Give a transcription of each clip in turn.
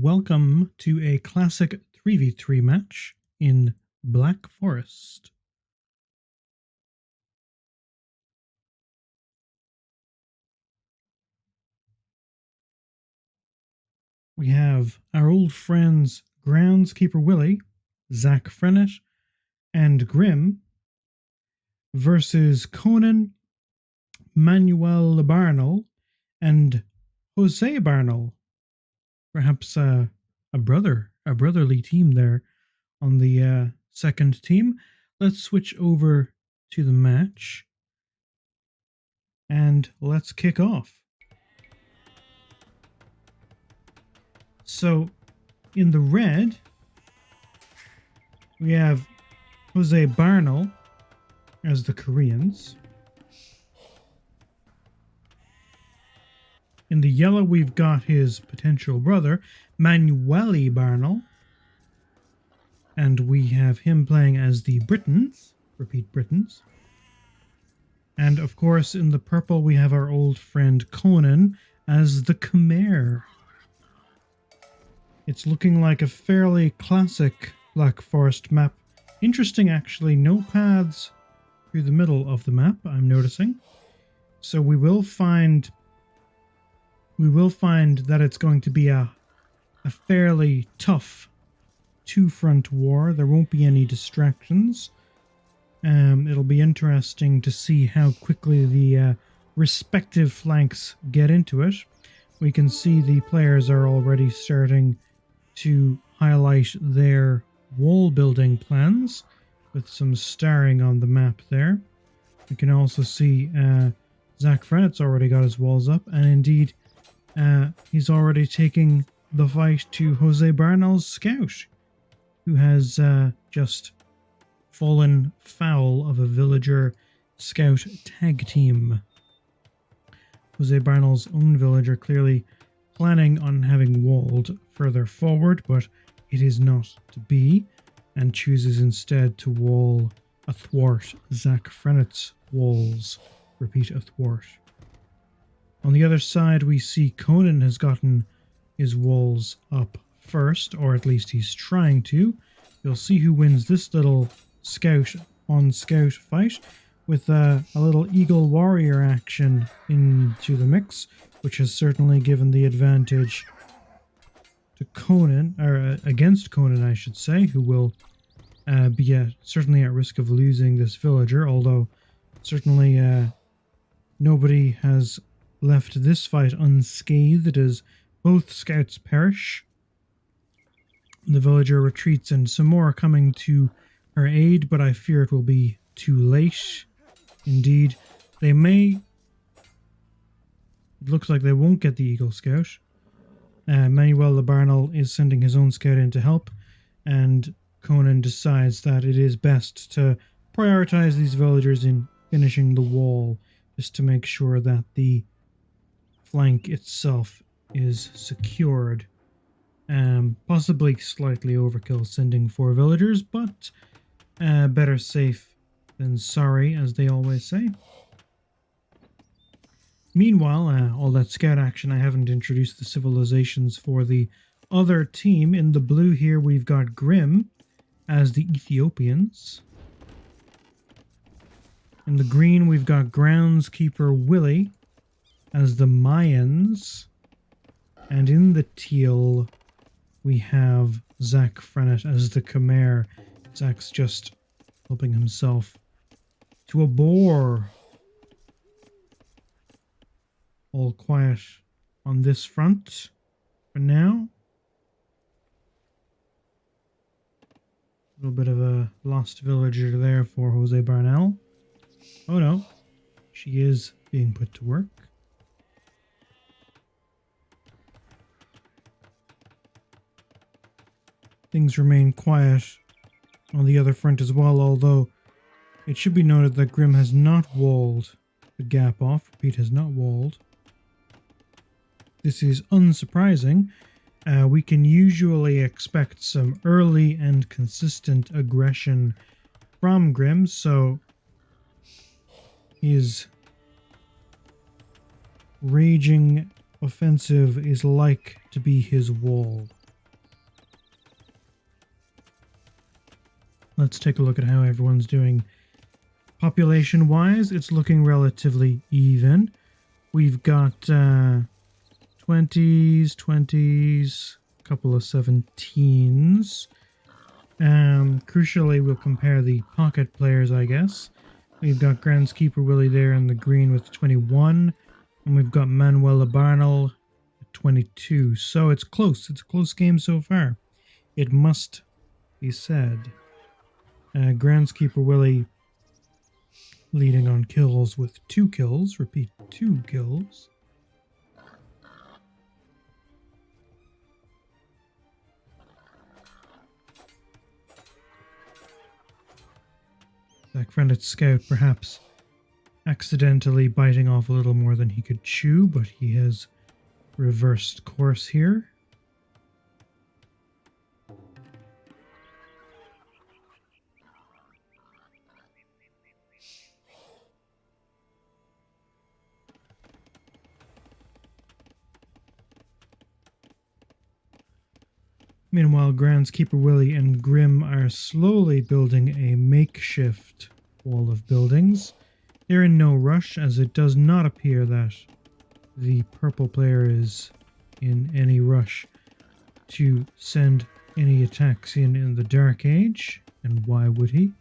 welcome to a classic 3v3 match in Black Forest. We have our old friends Groundskeeper Willie, Zach Frennett, and Grim versus Conan, Manuel Barnell, and Jose Barnell. Perhaps a brotherly team there on the second team. Let's switch over to the match and let's kick off. So, in the red, we have Jose Barnell as the Koreans. In the yellow, we've got his potential brother, Manueli Barnell. And we have him playing as the Britons. Repeat, Britons. And of course, in the purple, we have our old friend Conan as the Khmer. It's looking like a fairly classic Black Forest map. Interesting, actually, no paths through the middle of the map, I'm noticing. So we will find that it's going to be a fairly tough two-front war. There won't be any distractions. It'll be interesting to see how quickly the respective flanks get into it. We can see the players are already starting to highlight their wall building plans with some starring on the map there. We can also see Zach Frennett's already got his walls up, and indeed he's already taking the fight to Jose Barnell's scout, who has just fallen foul of a villager scout tag team. Jose Barnell's own villager clearly planning on having walled further forward, but it is not to be, and chooses instead to wall athwart Zach Frennett's walls. Repeat, athwart. On the other side, we see Conan has gotten his walls up first, or at least he's trying to. You'll see who wins this little scout on scout fight with a little eagle warrior action into the mix, which has certainly given the advantage to Conan, or against Conan, I should say, who will be certainly at risk of losing this villager, although certainly nobody has left this fight unscathed as both scouts perish. The villager retreats and some more are coming to her aid, but I fear it will be too late. Indeed, they may... It looks like they won't get the Eagle Scout. Manuel Barnell is sending his own scout in to help, and Conan decides that it is best to prioritize these villagers in finishing the wall, just to make sure that the flank itself is secured. Possibly slightly overkill sending 4 villagers, but better safe than sorry, as they always say. Meanwhile, all that scout action, I haven't introduced the civilizations for the other team. In the blue here, we've got Grim as the Ethiopians. In the green, we've got Groundskeeper Willie as the Mayans. And in the teal, we have Zach Frennett as the Khmer. Zach's just helping himself to a boar. All quiet on this front for now. A little bit of a lost villager there for Jose Barnell. Oh no, she is being put to work. Things remain quiet on the other front as well, although it should be noted that Grim has not walled the gap off. Repeat, has not walled. This is unsurprising. We can usually expect some early and consistent aggression from Grim, so his raging offensive is like to be his wall. Let's take a look at how everyone's doing. Population-wise, it's looking relatively even. We've got 20s, 20s, a couple of 17s. Crucially, we'll compare the pocket players, I guess. We've got Groundskeeper Willie there in the green with 21, and we've got Manuela Barnell at 22. So it's close. It's a close game so far. It must be said. Groundskeeper Willie leading on kills with 2 kills. Repeat, 2 kills. That Credit Scout perhaps accidentally biting off a little more than he could chew, but he has reversed course here. Meanwhile, Groundskeeper Willie and Grim are slowly building a makeshift wall of buildings. They're in no rush, as it does not appear that the purple player is in any rush to send any attacks in the Dark Age. And why would he?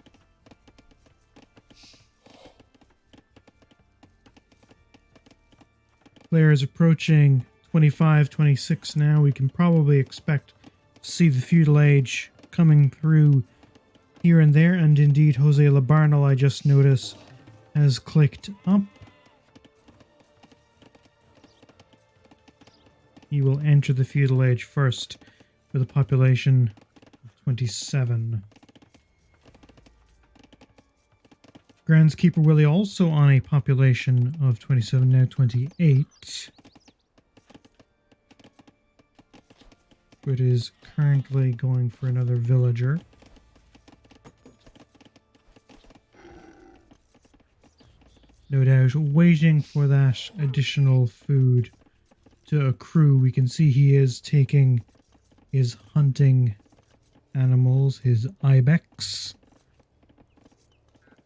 Player is approaching 25, 26 now. We can probably expect to see the Feudal Age coming through here and there. And indeed, Jose Labarnal, I just noticed, has clicked up. He will enter the Feudal Age first with a population of 27. Groundskeeper Willie also on a population of 27, now 28. But is currently going for another villager. No doubt waiting for that additional food to accrue. We can see he is taking his hunting animals, his ibex.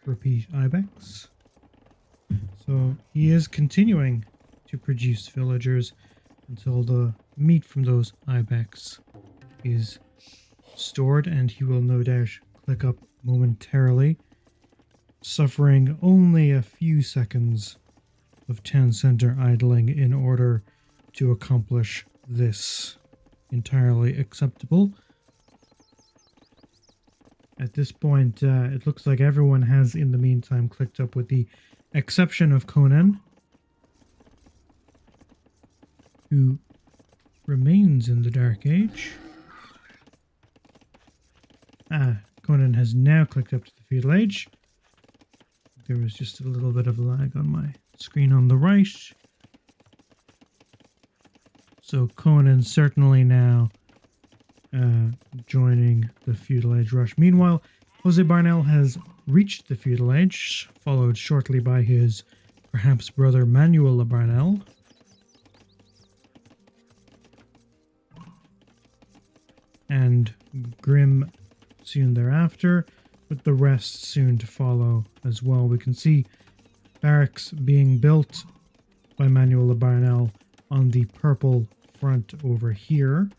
Repeat, ibex. So he is continuing to produce villagers until the meat from those ibex is stored, and he will no doubt click up momentarily, suffering only a few seconds of town center idling in order to accomplish this. Entirely acceptable. At this point, it looks like everyone has, in the meantime, clicked up, with the exception of Conan, who remains in the Dark Age. Conan has now clicked up to the Feudal Age. There was just a little bit of lag on my screen on the right. So Conan certainly now joining the Feudal Age rush. Meanwhile, Jose Barnell has reached the Feudal Age, followed shortly by his perhaps brother Manuel Barnell. And Grim soon thereafter, with the rest soon to follow as well. We can see barracks being built by Manuel Barnell on the purple front over here.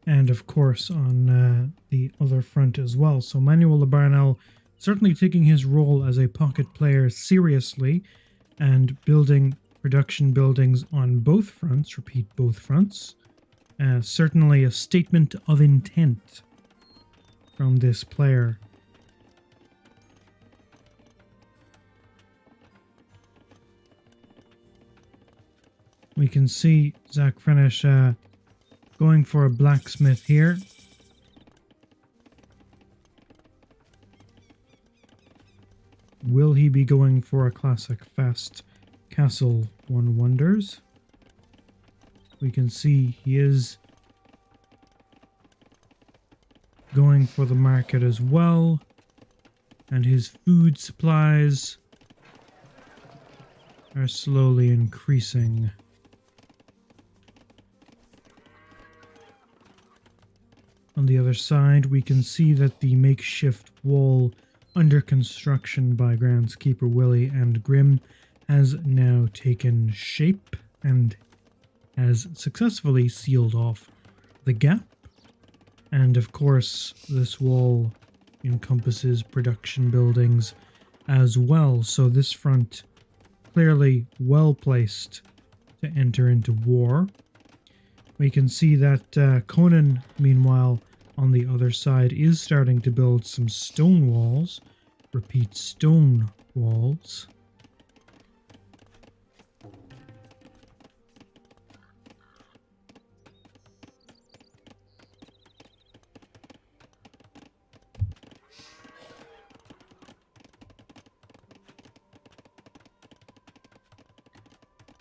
And of course on the other front as well. So Manuel Barnell certainly taking his role as a pocket player seriously and building production buildings on both fronts. Repeat, both fronts. Certainly a statement of intent from this player. We can see Zach Frenish going for a blacksmith here. Will he be going for a classic fast castle, one wonders? We can see he is going for the market as well, and his food supplies are slowly increasing. On the other side, we can see that the makeshift wall under construction by groundskeeper Willie and Grim has now taken shape and has successfully sealed off the gap. And of course, this wall encompasses production buildings as well, so this front clearly well placed to enter into war. We can see that Conan, meanwhile, on the other side, is starting to build some stone walls. Repeat, stone walls.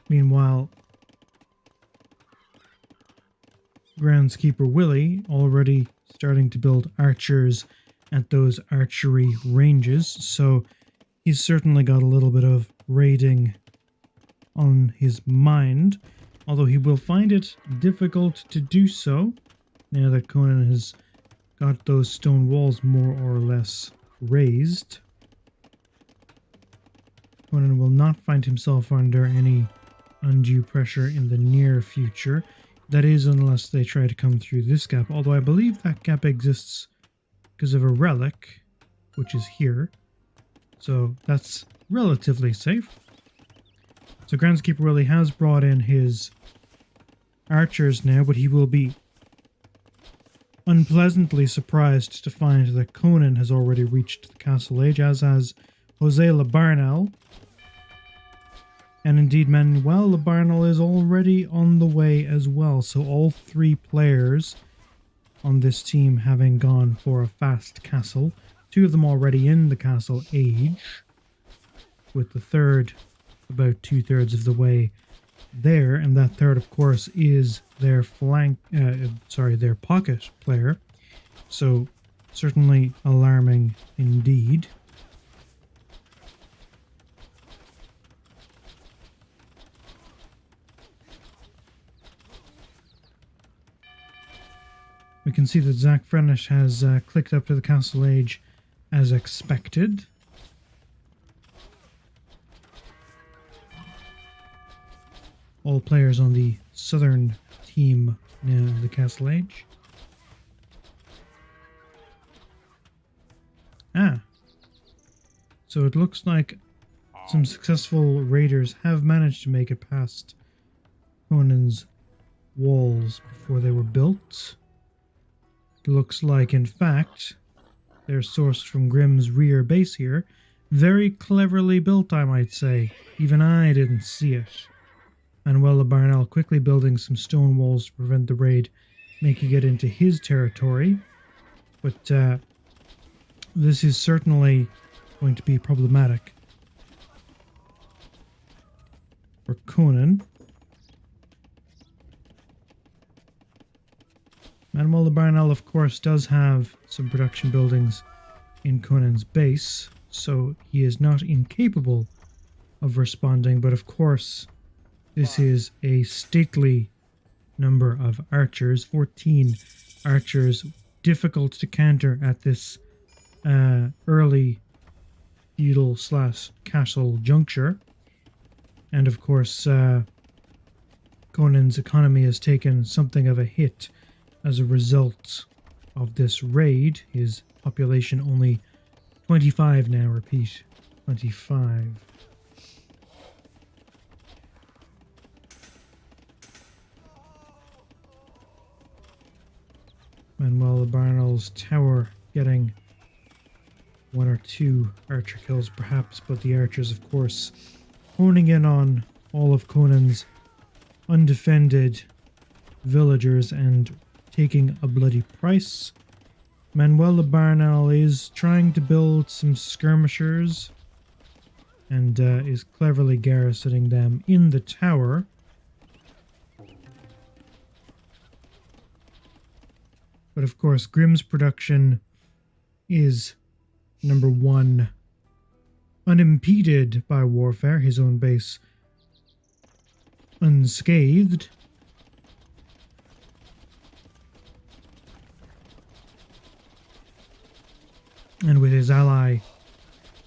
Meanwhile, groundskeeper Willie already starting to build archers at those archery ranges, so he's certainly got a little bit of raiding on his mind, although he will find it difficult to do so now that Conan has got those stone walls more or less raised. Conan will not find himself under any undue pressure in the near future. That is, unless they try to come through this gap, although I believe that gap exists because of a relic, which is here. So that's relatively safe. So groundskeeper Willie has brought in his archers now, but he will be unpleasantly surprised to find that Conan has already reached the castle age, as has Jose Labarnel. And indeed, Manuel Labarnel is already on the way as well. So all three players on this team having gone for a fast castle. Two of them already in the castle age, with the third about 2/3 of the way there. And that third, of course, is their their pocket player. So certainly alarming indeed. We can see that Zach Frenish has clicked up to the castle age as expected. All players on the southern team now in the castle age. So it looks like some successful raiders have managed to make it past Conan's walls before they were built. It looks like, in fact, they're sourced from Grimm's rear base here. Very cleverly built, I might say. Even I didn't see it. Manuel Labarnel quickly building some stone walls to prevent the raid making it into his territory. But this is certainly going to be problematic for Conan. Manuel Labarnel, of course, does have some production buildings in Conan's base, so he is not incapable of responding, but of course, this is a stately number of archers, 14 archers, difficult to counter at this early feudal/castle juncture. And of course, Conan's economy has taken something of a hit as a result of this raid. His population only 25 now, repeat, 25. Manuel Labarnel's tower getting one or two archer kills perhaps, but the archers, of course, honing in on all of Conan's undefended villagers and taking a bloody price. Manuel Labarnel is trying to build some skirmishers and is cleverly garrisoning them in the tower. But of course, Grimm's production is, number one, unimpeded by warfare, his own base unscathed. And with his ally,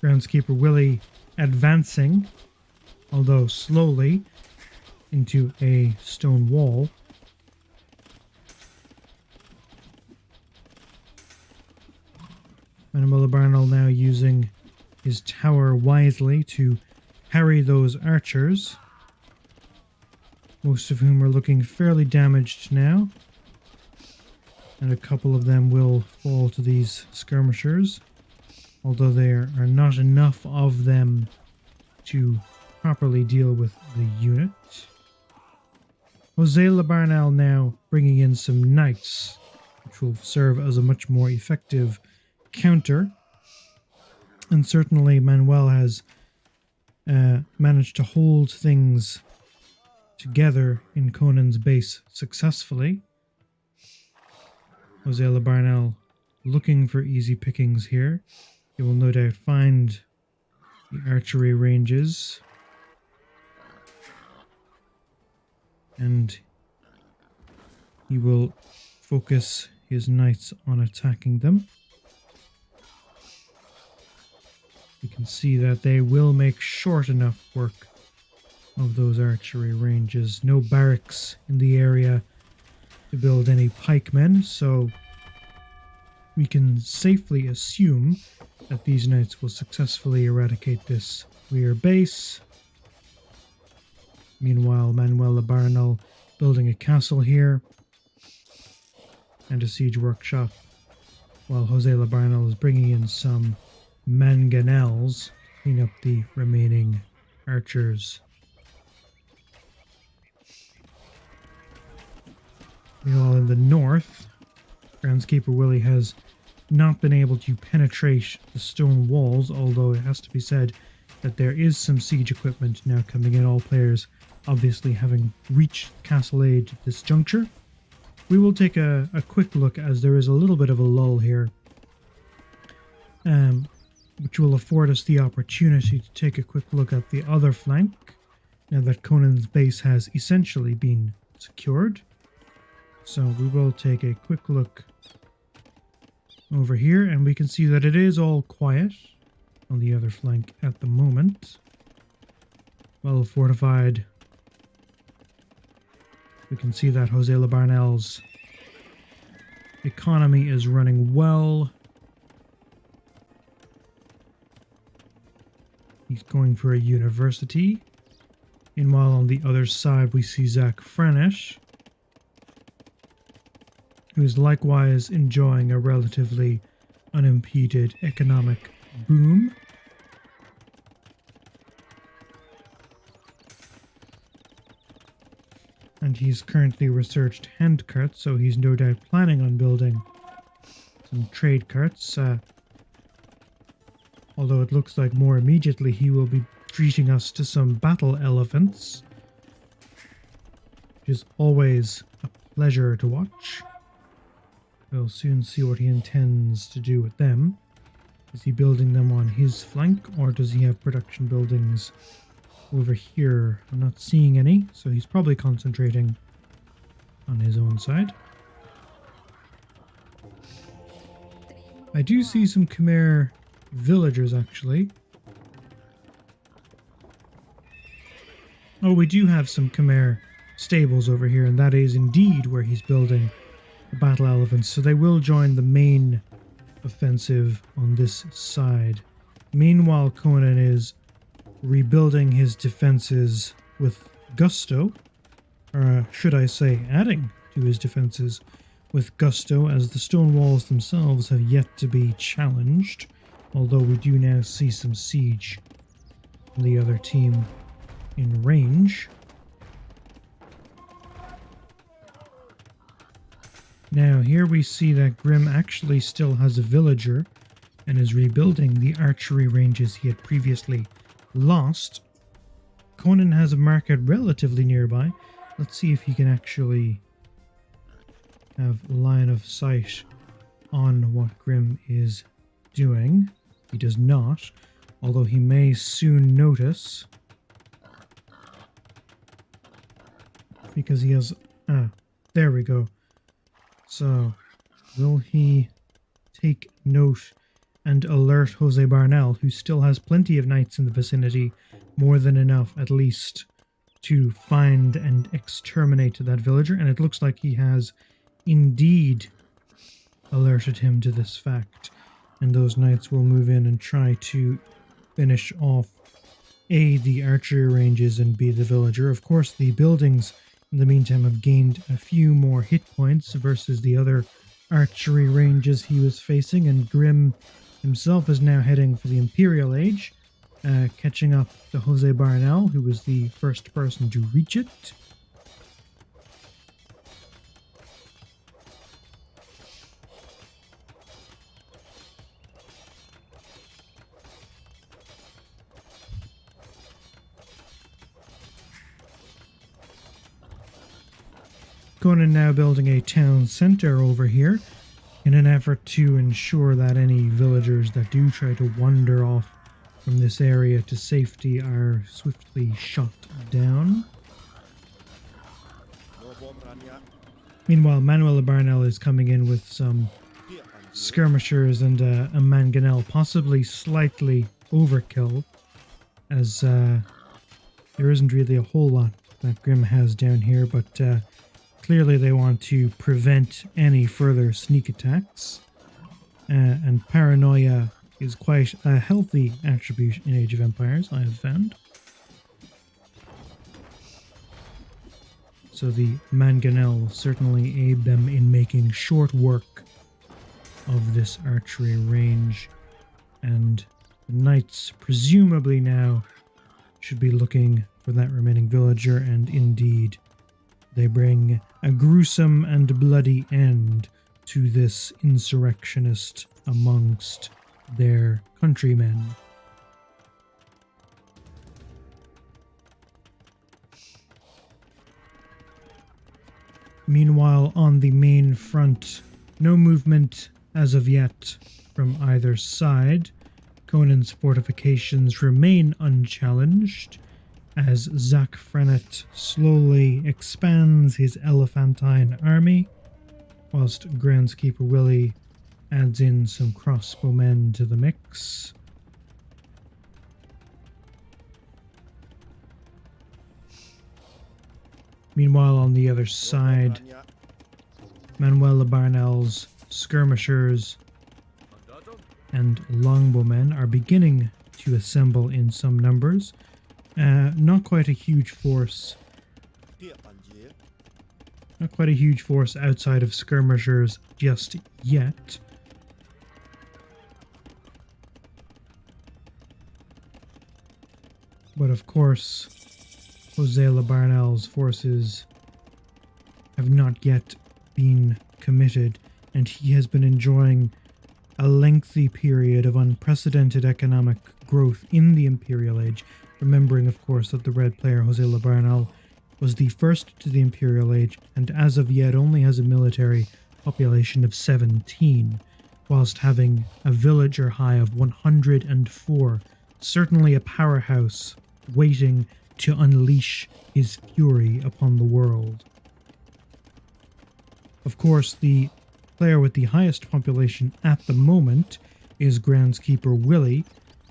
groundskeeper Willie, advancing, although slowly, into a stone wall. Manuel Barnell now using his tower wisely to parry those archers, most of whom are looking fairly damaged now. And a couple of them will fall to these skirmishers, although there are not enough of them to properly deal with the unit. Jose Labarnel now bringing in some knights, which will serve as a much more effective counter. And certainly Manuel has managed to hold things together in Conan's base successfully. Jose Labarnel looking for easy pickings here. He will no doubt find the archery ranges. And he will focus his knights on attacking them. You can see that they will make short enough work of those archery ranges. No barracks in the area to build any pikemen, so we can safely assume that these knights will successfully eradicate this rear base. Meanwhile, Manuel Labarnel building a castle here and a siege workshop, while Jose Labarnel is bringing in some mangonels to clean up the remaining archers. Meanwhile, in the north, groundskeeper Willie has not been able to penetrate the stone walls, although it has to be said that there is some siege equipment now coming in, all players obviously having reached castle age at this juncture. We will take a quick look, as there is a little bit of a lull here, which will afford us the opportunity to take a quick look at the other flank, now that Conan's base has essentially been secured. So we will take a quick look over here, and we can see that it is all quiet on the other flank at the moment. Well fortified. We can see that Jose Labarnel's economy is running well. He's going for a university. Meanwhile, on the other side, we see Zach Franish, who is likewise enjoying a relatively unimpeded economic boom. And he's currently researched hand carts, so he's no doubt planning on building some trade carts. Although it looks like more immediately he will be treating us to some battle elephants, which is always a pleasure to watch. We'll soon see what he intends to do with them. Is he building them on his flank, or does he have production buildings over here? I'm not seeing any, so he's probably concentrating on his own side. I do see some Khmer villagers, actually. Oh, we do have some Khmer stables over here, and that is indeed where he's building the battle elephants. So they will join the main offensive on this side. Meanwhile, Conan is rebuilding his defenses with gusto, or should I say adding to his defenses with gusto, as the stone walls themselves have yet to be challenged, although we do now see some siege from the other team in range. Now here we see that Grim actually still has a villager and is rebuilding the archery ranges he had previously lost. Conan has a market relatively nearby. Let's see if he can actually have line of sight on what Grim is doing. He does not, although he may soon notice, because he has... there we go. So, will he take note and alert Jose Barnell, who still has plenty of knights in the vicinity, more than enough at least to find and exterminate that villager. And it looks like he has indeed alerted him to this fact. And those knights will move in and try to finish off A, the archery ranges, and B, the villager. Of course, the buildings in the meantime have gained a few more hit points versus the other archery ranges he was facing, and Grim himself is now heading for the Imperial Age, catching up to Jose Barnell, who was the first person to reach it. Conan now building a town center over here in an effort to ensure that any villagers that do try to wander off from this area to safety are swiftly shot down. Meanwhile, Manuel Barnell is coming in with some skirmishers and a mangonel, possibly slightly overkill, as there isn't really a whole lot that Grim has down here, but clearly they want to prevent any further sneak attacks, and paranoia is quite a healthy attribute in Age of Empires, I have found. So the mangonel certainly aid them in making short work of this archery range, and the knights presumably now should be looking for that remaining villager, and indeed they bring a gruesome and bloody end to this insurrectionist amongst their countrymen. Meanwhile, on the main front, no movement as of yet from either side. Conan's fortifications remain unchallenged as Zach Frennet slowly expands his elephantine army, whilst Groundskeeper Willie adds in some crossbowmen to the mix. Meanwhile, on the other side, Manuel Barnell's skirmishers and longbowmen are beginning to assemble in some numbers. Not quite a huge force. Not quite a huge force outside of skirmishers just yet. But of course, Jose Barnell's forces have not yet been committed, and he has been enjoying a lengthy period of unprecedented economic growth in the Imperial Age, remembering, of course, that the red player, Jose Barnell, was the first to the Imperial Age, and as of yet only has a military population of 17, whilst having a villager high of 104, certainly a powerhouse waiting to unleash his fury upon the world. Of course, the player with the highest population at the moment is Groundskeeper Willie,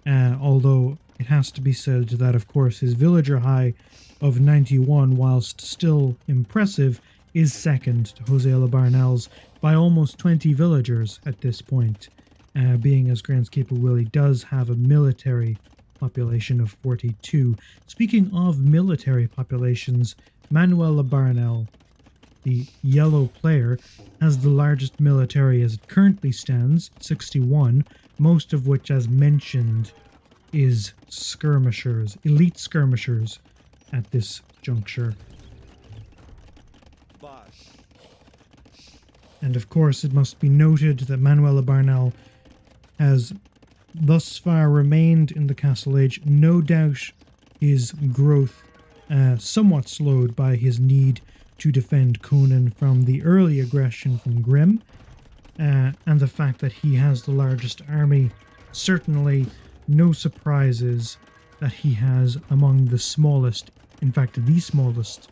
although it has to be said that, of course, his villager high of 91, whilst still impressive, is second to Jose Barnell's by almost 20 villagers at this point, being as Groundskeeper Willie does have a military population of 42. Speaking of military populations, Manuel Barnell, the yellow player, has the largest military as it currently stands, 61, most of which, as mentioned, is skirmishers, elite skirmishers at this juncture. And of course, it must be noted that Manuel Barnell has thus far remained in the Castle Age. No doubt his growth somewhat slowed by his need to defend Conan from the early aggression from Grim, and the fact that he has the largest army. Certainly no surprises that he has among the smallest, in fact the smallest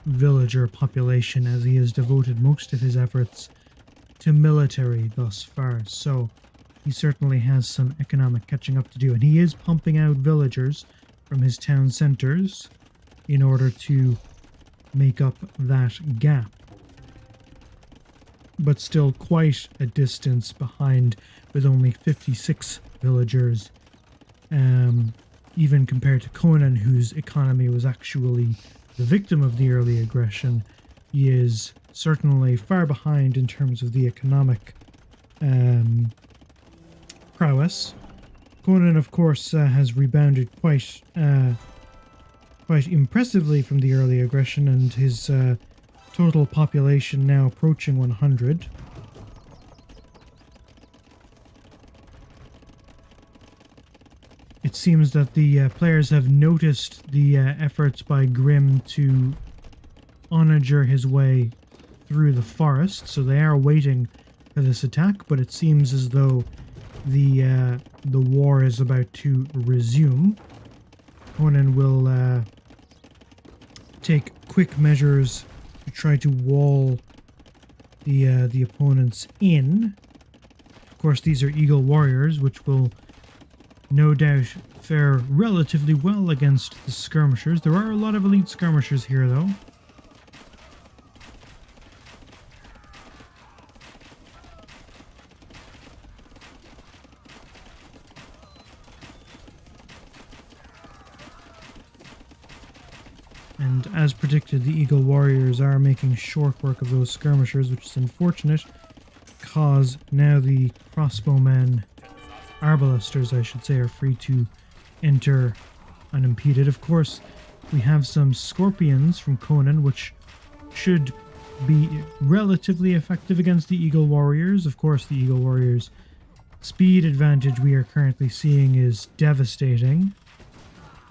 villager population, as he has devoted most of his efforts to military thus far. So he certainly has some economic catching up to do. And he is pumping out villagers from his town centers in order to make up that gap. But still quite a distance behind, with only 56 villagers, even compared to Conan, whose economy was actually the victim of the early aggression. He is certainly far behind in terms of the economic prowess. Conan, of course, has rebounded quite impressively from the early aggression, and his total population now approaching 100. It seems that the players have noticed the efforts by Grimm to onager his way through the forest, so they are waiting for this attack, but it seems as though the war is about to resume. Conan will take quick measures to try to wall the opponents in. Of course, these are Eagle Warriors, which will no doubt fare relatively well against the skirmishers. There are a lot of elite skirmishers here, though. And as predicted, the Eagle Warriors are making short work of those skirmishers, which is unfortunate, because now the crossbowmen, arbalesters I should say, are free to enter unimpeded. Of course, we have some scorpions from Conan, which should be relatively effective against the Eagle Warriors. Of course, the Eagle Warriors' speed advantage we are currently seeing is devastating.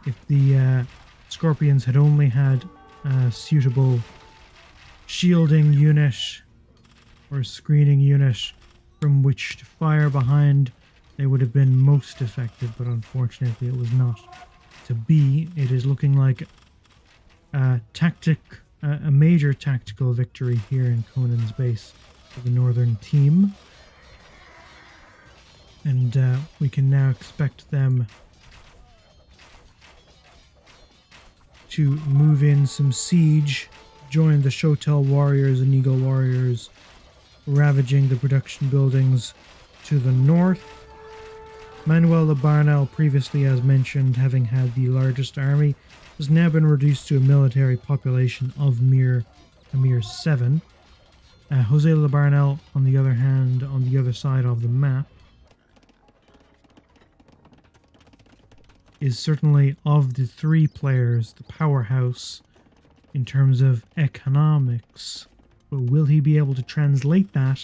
If the Scorpions had only had a suitable shielding unit or screening unit from which to fire behind, they would have been most effective, but unfortunately it was not to be. It is looking like a major tactical victory here in Conan's base for the northern team. And we can now expect them to move in some siege, join the Shotel Warriors and Eagle Warriors, ravaging the production buildings to the north. Manuel de Barnel, previously as mentioned, having had the largest army, has now been reduced to a military population of a mere 7. Jose de Barnel, on the other hand, on the other side of the map, is certainly, of the three players, the powerhouse in terms of economics. But will he be able to translate that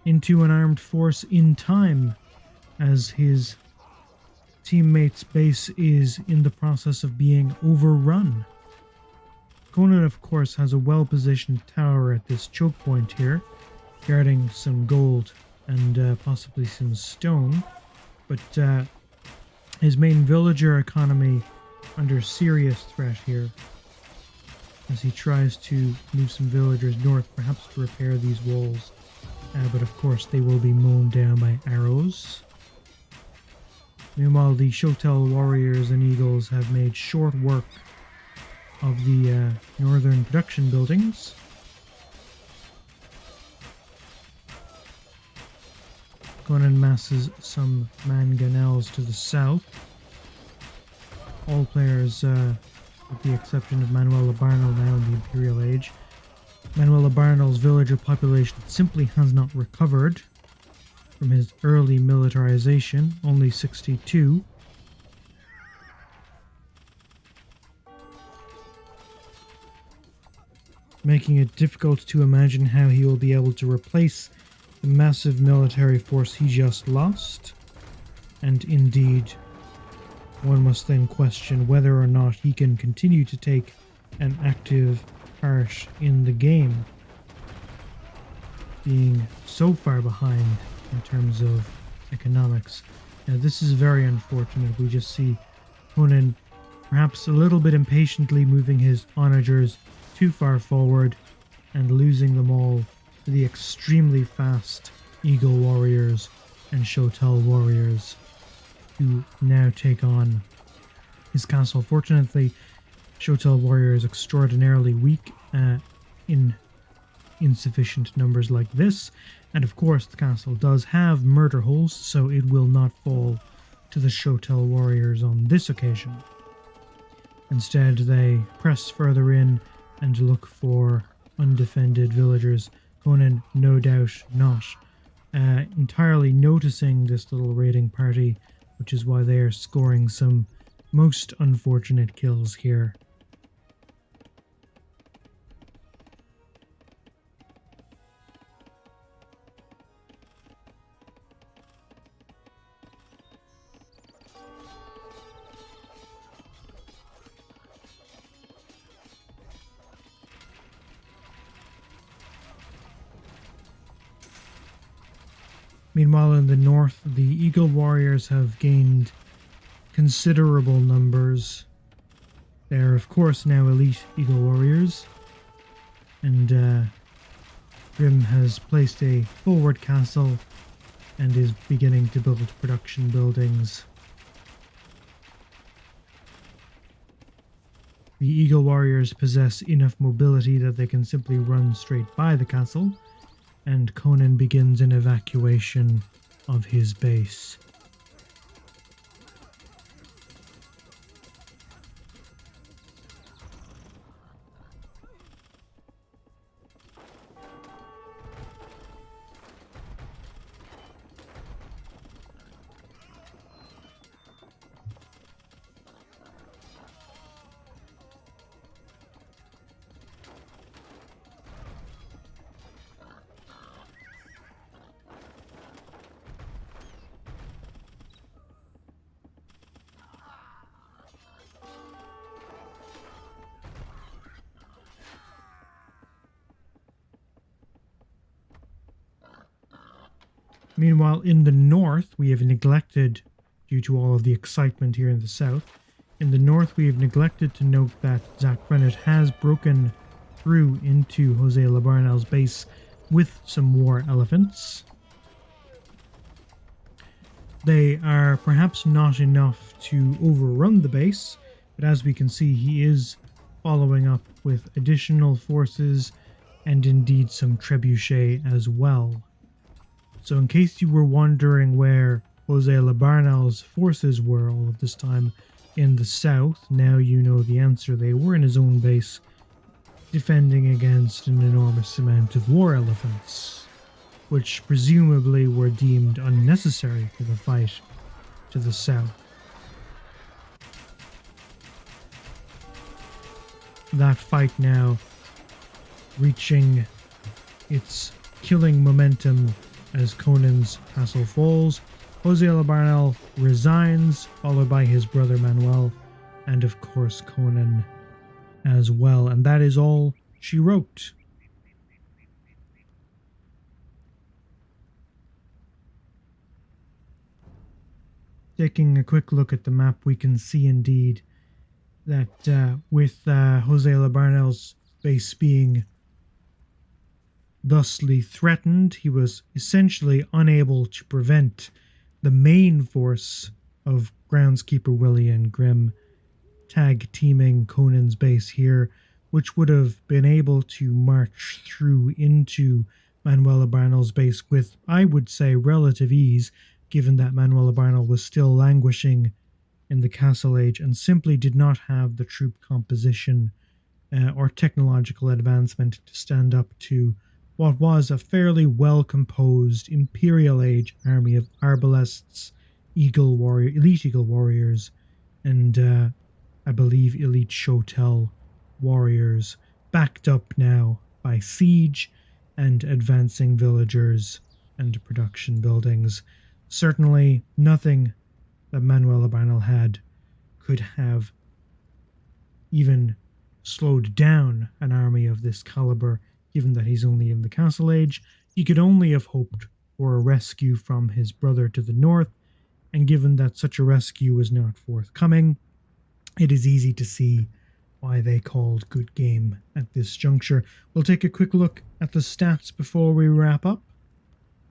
into an armed force in time, as his teammates' base is in the process of being overrun? Conan, of course, has a well-positioned tower at this choke point here, guarding some gold and possibly some stone, but his main villager economy under serious threat here, as he tries to move some villagers north, perhaps to repair these walls. But of course they will be mown down by arrows. Meanwhile, the Shotel Warriors and Eagles have made short work of the northern production buildings. Conan masses some mangonels to the south. All players, with the exception of Manuel de Barnel now in the Imperial Age. Manuel de Barnel's villager population simply has not recovered from his early militarization, only 62. Making it difficult to imagine how he will be able to replace the massive military force he just lost. And indeed, one must then question whether or not he can continue to take an active part in the game, being so far behind in terms of economics. Now, this is very unfortunate. We just see Conan perhaps a little bit impatiently moving his onagers too far forward and losing them all to the extremely fast Eagle Warriors and Shotel warriors to now take on his castle. Fortunately, Shotel warrior is extraordinarily weak in insufficient numbers like this, and of course the castle does have murder holes, so it will not fall to the Shotel warriors on this occasion. Instead, they press further in and look for undefended villagers. Conan, no doubt not entirely noticing this little raiding party, which is why they are scoring some most unfortunate kills here. Meanwhile, in the north, the Eagle Warriors have gained considerable numbers. They are, of course, now elite Eagle Warriors, and Grim has placed a forward castle and is beginning to build production buildings. The Eagle Warriors possess enough mobility that they can simply run straight by the castle, and Conan begins an evacuation of his base. Meanwhile, in the north, we have neglected, due to all of the excitement here in the south, in the north we have neglected to note that Zach Bennett has broken through into Jose Labarnel's base with some war elephants. They are perhaps not enough to overrun the base, but as we can see, he is following up with additional forces and indeed some trebuchet as well. So in case you were wondering where Jose Labarnel's forces were all of this time in the south, now you know the answer. They were in his own base, defending against an enormous amount of war elephants, which presumably were deemed unnecessary for the fight to the south. That fight now reaching its killing momentum as Conan's castle falls. Jose Labarnel resigns, followed by his brother Manuel, and of course Conan as well. And that is all she wrote. Taking a quick look at the map, we can see indeed that with Jose Labarnel's base being thusly threatened, he was essentially unable to prevent the main force of groundskeeper Willie and Grim tag teaming Conan's base here, which would have been able to march through into Manuel Labarnel's base with, I would say, relative ease, given that Manuel Labarnel was still languishing in the Castle Age and simply did not have the troop composition or technological advancement to stand up to what was a fairly well-composed Imperial Age army of arbalests, elite Eagle warriors, and I believe elite Shotel warriors, backed up now by siege and advancing villagers and production buildings. Certainly nothing that Manuel Labarnel had could have even slowed down an army of this caliber. Given that he's only in the Castle Age, he could only have hoped for a rescue from his brother to the north, and given that such a rescue was not forthcoming, it is easy to see why they called good game at this juncture. We'll take a quick look at the stats before we wrap up.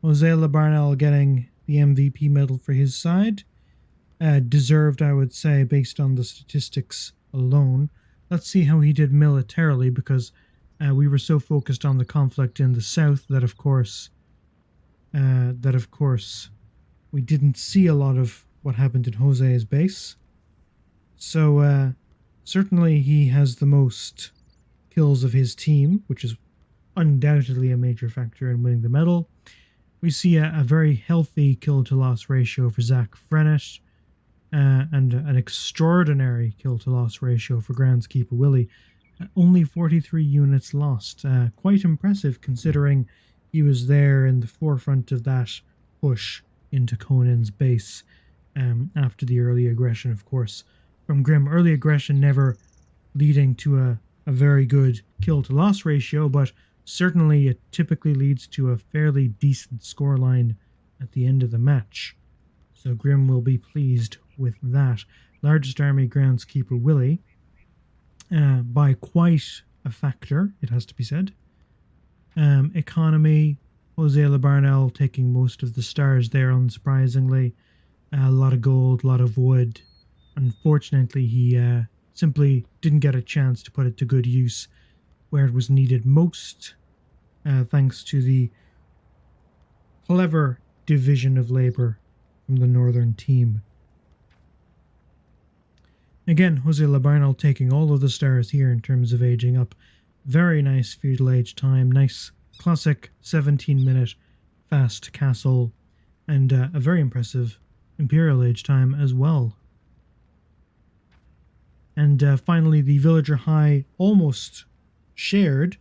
Jose Labarnel getting the MVP medal for his side. Deserved, I would say, based on the statistics alone. Let's see how he did militarily, because we were so focused on the conflict in the south that, of course, we didn't see a lot of what happened in Jose's base. So certainly he has the most kills of his team, which is undoubtedly a major factor in winning the medal. We see a very healthy kill to loss ratio for Zach Frenich, and an extraordinary kill to loss ratio for Groundskeeper Willie. Only 43 units lost. Quite impressive considering he was there in the forefront of that push into Conan's base after the early aggression, of course, from Grim. Early aggression never leading to a very good kill to loss ratio, but certainly it typically leads to a fairly decent scoreline at the end of the match. So Grim will be pleased with that. Largest army Groundskeeper Willie, by quite a factor, it has to be said. Economy, Jose Labarnell taking most of the stars there, unsurprisingly. A lot of gold, a lot of wood. Unfortunately, he simply didn't get a chance to put it to good use where it was needed most, thanks to the clever division of labor from the northern team. Again, Jose Labarnell taking all of the stars here in terms of aging up. Very nice feudal age time, nice classic 17-minute fast castle, and a very impressive imperial age time as well. And finally, the villager high almost shared,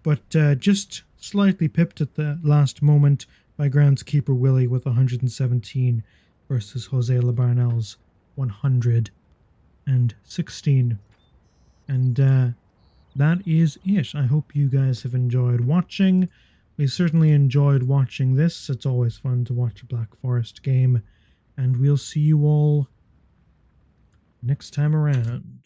but just slightly pipped at the last moment by Groundskeeper Willie with 117 versus Jose Labarnell's 116. And that is it. I hope you guys have enjoyed watching. We certainly enjoyed watching this. It's always fun to watch a Black Forest game. And we'll see you all next time around.